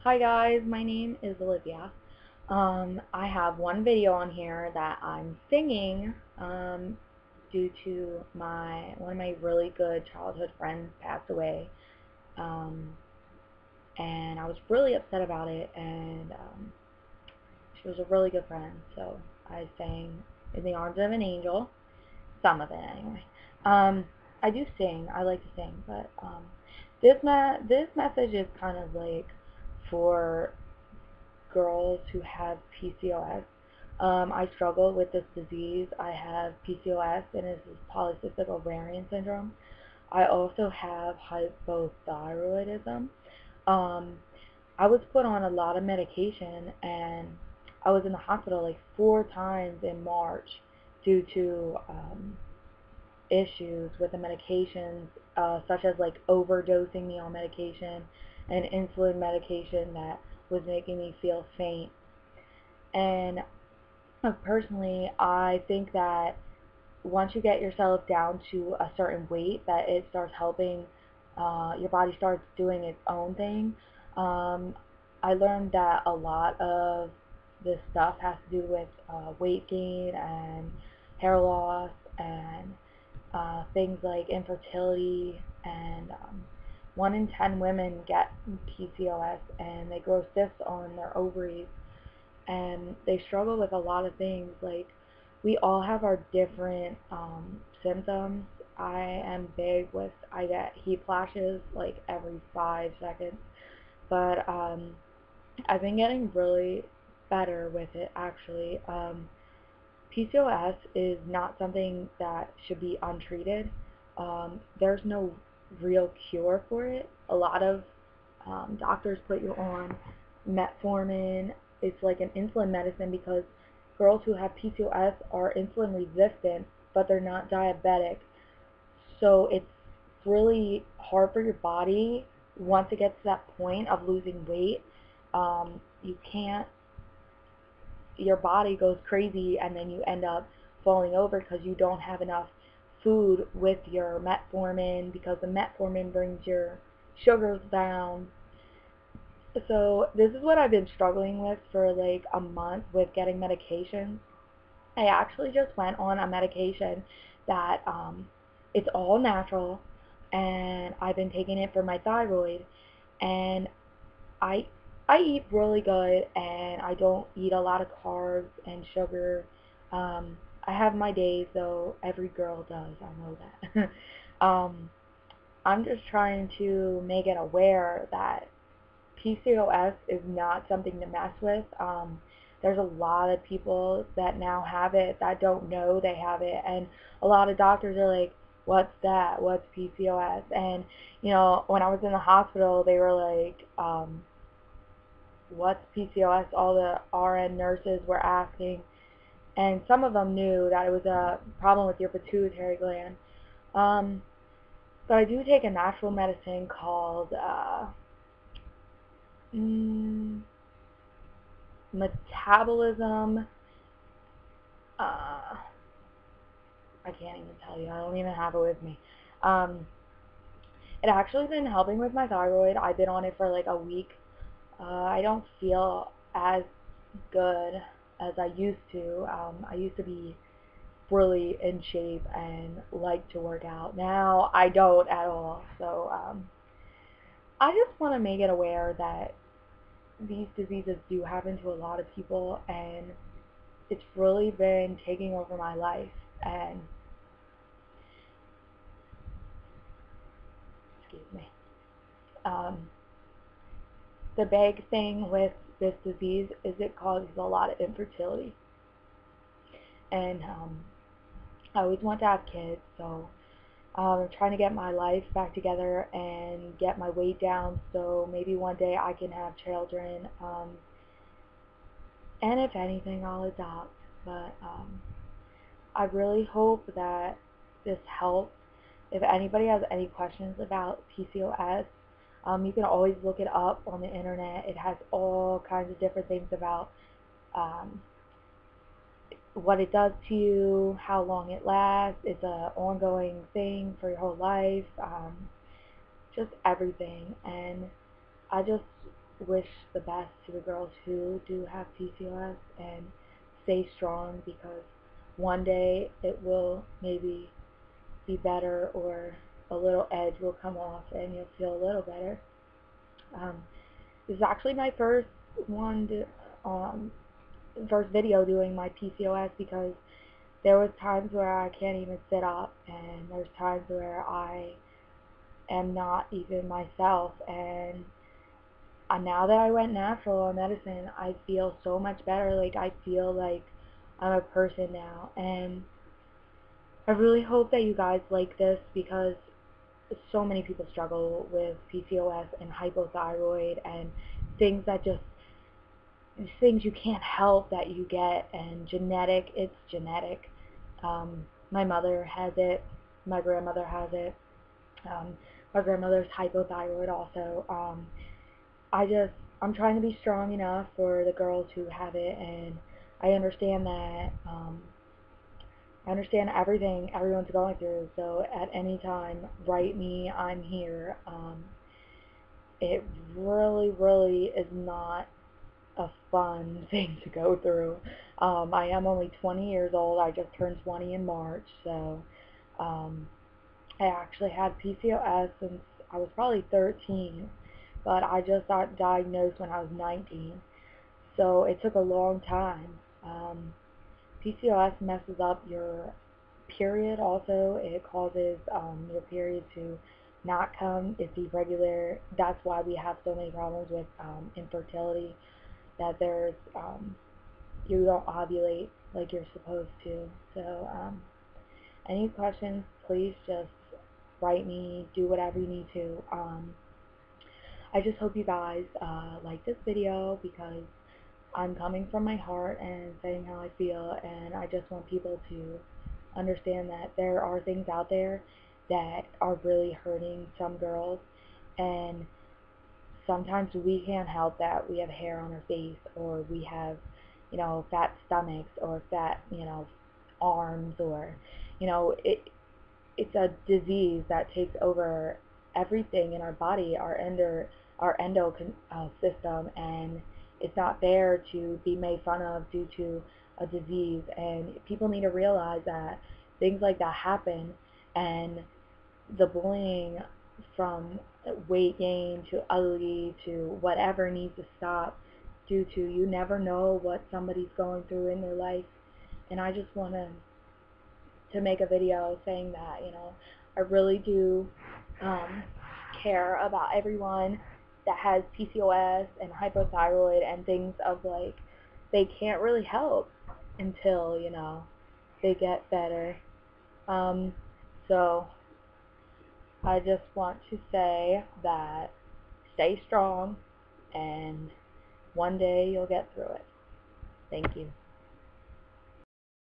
Hi guys, my name is Olivia. I have one video on here that I'm singing due to one of my really good childhood friends passed away, um, and I was really upset about it. And she was a really good friend, so I sang "In the Arms of an Angel," some of it anyway. I do sing. I like to sing, but this message is kind of like for girls who have PCOS. I struggle with this disease. I have PCOS, and this is polycystic ovarian syndrome. I also have hypothyroidism. Um, I was put on a lot of medication, and I was in the hospital like 4 times in March due to issues with the medications, such as like overdosing me on medication and insulin medication that was making me feel faint. And personally, I think that once you get yourself down to a certain weight, that it starts helping, your body starts doing its own thing. Um, I learned that a lot of this stuff has to do with weight gain and hair loss and things like infertility, and 1 in 10 women get PCOS and they grow cysts on their ovaries, and they struggle with a lot of things. Like, we all have our different symptoms. I get heat flashes like every 5 seconds, but I've been getting really better with it actually. PCOS is not something that should be untreated. There's no real cure for it. A lot of doctors put you on metformin. It's like an insulin medicine because girls who have PCOS are insulin resistant, but they're not diabetic. So it's really hard for your body once it gets to that point of losing weight. You can't Your body goes crazy, and then you end up falling over because you don't have enough food with your metformin, because the metformin brings your sugars down. So this is what I've been struggling with for like a month with getting medication. I actually just went on a medication that it's all natural, and I've been taking it for my thyroid, and I I eat really good, and I don't eat a lot of carbs and sugar. I have my days, though. Every girl does. I know that. I'm just trying to make it aware that PCOS is not something to mess with. There's a lot of people that now have it that don't know they have it, and a lot of doctors are like, "What's that? What's PCOS?" And when I was in the hospital, they were like, "What's PCOS?" All the RN nurses were asking, and some of them knew that it was a problem with your pituitary gland. Um, but I do take a natural medicine called mm, metabolism. Uh, I can't even tell you. I don't even have it with me. Um, it actually been helping with my thyroid. I've been on it for like a week. I don't feel as good as I used to. I used to be really in shape and like to work out. Now I don't at all. So I just want to make it aware that these diseases do happen to a lot of people, and it's really been taking over my life. And excuse me. Um, the big thing with this disease is it causes a lot of infertility, and I always want to have kids, so I'm trying to get my life back together and get my weight down, so maybe one day I can have children. And if anything, I'll adopt. But I really hope that this helps. If anybody has any questions about PCOS, you can always look it up on the internet. It has all kinds of different things about um, what it does to you, how long it lasts. It's an ongoing thing for your whole life, just everything. And I just wish the best to the girls who do have PCOS, and stay strong, because one day it will maybe be better, or a little edge will come off and you'll feel a little better. Um, this is actually my um, first video doing my PCOS, because there was times where I can't even sit up, and there's times where I am not even myself, and now that I went natural on medicine, I feel so much better. Like, I feel like I'm a person now, and I really hope that you guys like this, because so many people struggle with PCOS and hypothyroid, and things that just things you can't help that you get, and it's genetic. My mother has it, my grandmother has it, um, my grandmother's hypothyroid also. I'm trying to be strong enough for the girls who have it, and I understand that, I understand everything everyone's going through, so at any time, write me, I'm here. It really, really is not a fun thing to go through. I am only 20 years old. I just turned 20 in March, so um, I actually had PCOS since I was probably 13, but I just got diagnosed when I was 19, so it took a long time. PCOS messes up your period also. It causes your period to not come. It's irregular. That's why we have so many problems with infertility, that you don't ovulate like you're supposed to. So any questions, please just write me, do whatever you need to. I just hope you guys like this video, because I'm coming from my heart and saying how I feel, and I just want people to understand that there are things out there that are really hurting some girls, and sometimes we can't help that. We have hair on our face, or we have, fat stomachs, or fat, arms, or, it's a disease that takes over everything in our body, our endo system, and it's not fair to be made fun of due to a disease. And people need to realize that things like that happen, and the bullying, from weight gain to ugly to whatever, needs to stop, due to, you never know what somebody's going through in their life. And I just want to make a video saying that, I really do care about everyone that has PCOS and hypothyroid, and things of, like, they can't really help until, they get better. So I just want to say that stay strong, and one day you'll get through it. Thank you.